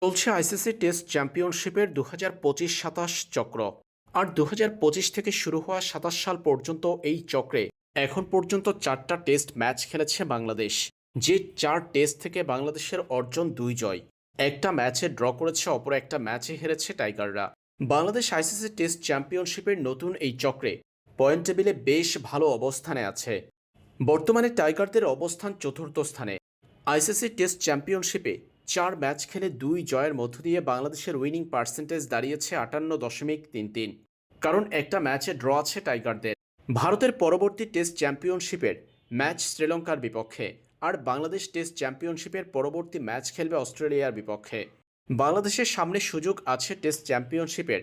চলছে ICC test চ্যাম্পিয়নশিপের ২০২৫-২৭ চক্র। আর ২০২৫ থেকে শুরু হওয়া ২৭ সাল পর্যন্ত এই চক্রে এখন পর্যন্ত ৪টা টেস্ট ম্যাচ খেলেছে বাংলাদেশ। যে ৪ টেস্ট থেকে বাংলাদেশের অর্জন ২ জয়। একটা ম্যাচে ড্র করেছে, অপর একটা ম্যাচে হেরেছে টাইগাররা। বাংলাদেশ আইসিসি টেস্ট চ্যাম্পিয়নশিপের নতুন এই চক্রে পয়েন্ট টেবিলে বেশ ভালো অবস্থানে আছে। বর্তমানে টাইগারদের অবস্থান চতুর্থ স্থানে। আইসিসি টেস্ট চ্যাম্পিয়নশিপে ৪ ম্যাচ খেলে ২ জয়ের মধ্য দিয়ে বাংলাদেশের উইনিং পার্সেন্টেজ দাঁড়িয়েছে ৫৮.৩৩। কারণ একটা ম্যাচে ড্র আছে টাইগারদের। ভারতের পরবর্তী টেস্ট চ্যাম্পিয়নশিপের ম্যাচ শ্রীলঙ্কার বিপক্ষে, আর বাংলাদেশ টেস্ট চ্যাম্পিয়নশিপের পরবর্তী ম্যাচ খেলবে অস্ট্রেলিয়ার বিপক্ষে। বাংলাদেশের সামনে সুযোগ আছে টেস্ট চ্যাম্পিয়নশিপের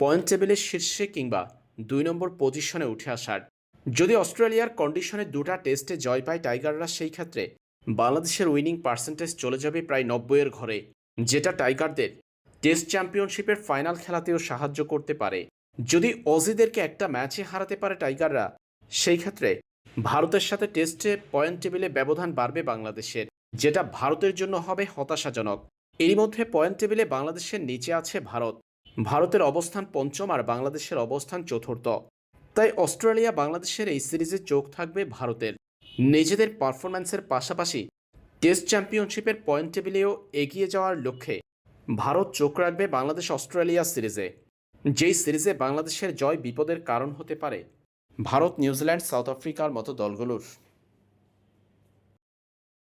পয়েন্ট টেবিলের শীর্ষে কিংবা ২ নম্বর পজিশনে উঠে আসার। যদি অস্ট্রেলিয়ার কন্ডিশনে ২টা টেস্টে জয় পায় টাইগাররা, সেই ক্ষেত্রে বাংলাদেশের উইনিং পার্সেন্টেজ চলে যাবে প্রায় ৯০-এর ঘরে, যেটা টাইগারদের টেস্ট চ্যাম্পিয়নশিপের ফাইনাল খেলাতেও সাহায্য করতে পারে। যদি অজিদেরকে একটা ম্যাচে হারাতে পারে টাইগাররা, সেই ক্ষেত্রে ভারতের সাথে টেস্টে পয়েন্ট টেবিলে ব্যবধান বাড়বে বাংলাদেশের, যেটা ভারতের জন্য হবে হতাশাজনক। এরই মধ্যে পয়েন্ট টেবিলে বাংলাদেশের নিচে আছে ভারত। ভারতের অবস্থান পঞ্চম আর বাংলাদেশের অবস্থান চতুর্থ। তাই অস্ট্রেলিয়া বাংলাদেশের এই সিরিজে চোখ থাকবে ভারতের। নিজেদের পারফরম্যান্সের পাশাপাশি টেস্ট চ্যাম্পিয়নশিপের পয়েন্ট টেবিলেও এগিয়ে যাওয়ার লক্ষ্যে ভারত চোখ রাখবে বাংলাদেশ অস্ট্রেলিয়া সিরিজে। যেই সিরিজে বাংলাদেশের জয় বিপদের কারণ হতে পারে ভারত, নিউজিল্যান্ড, সাউথ আফ্রিকার মতো দলগুলোর।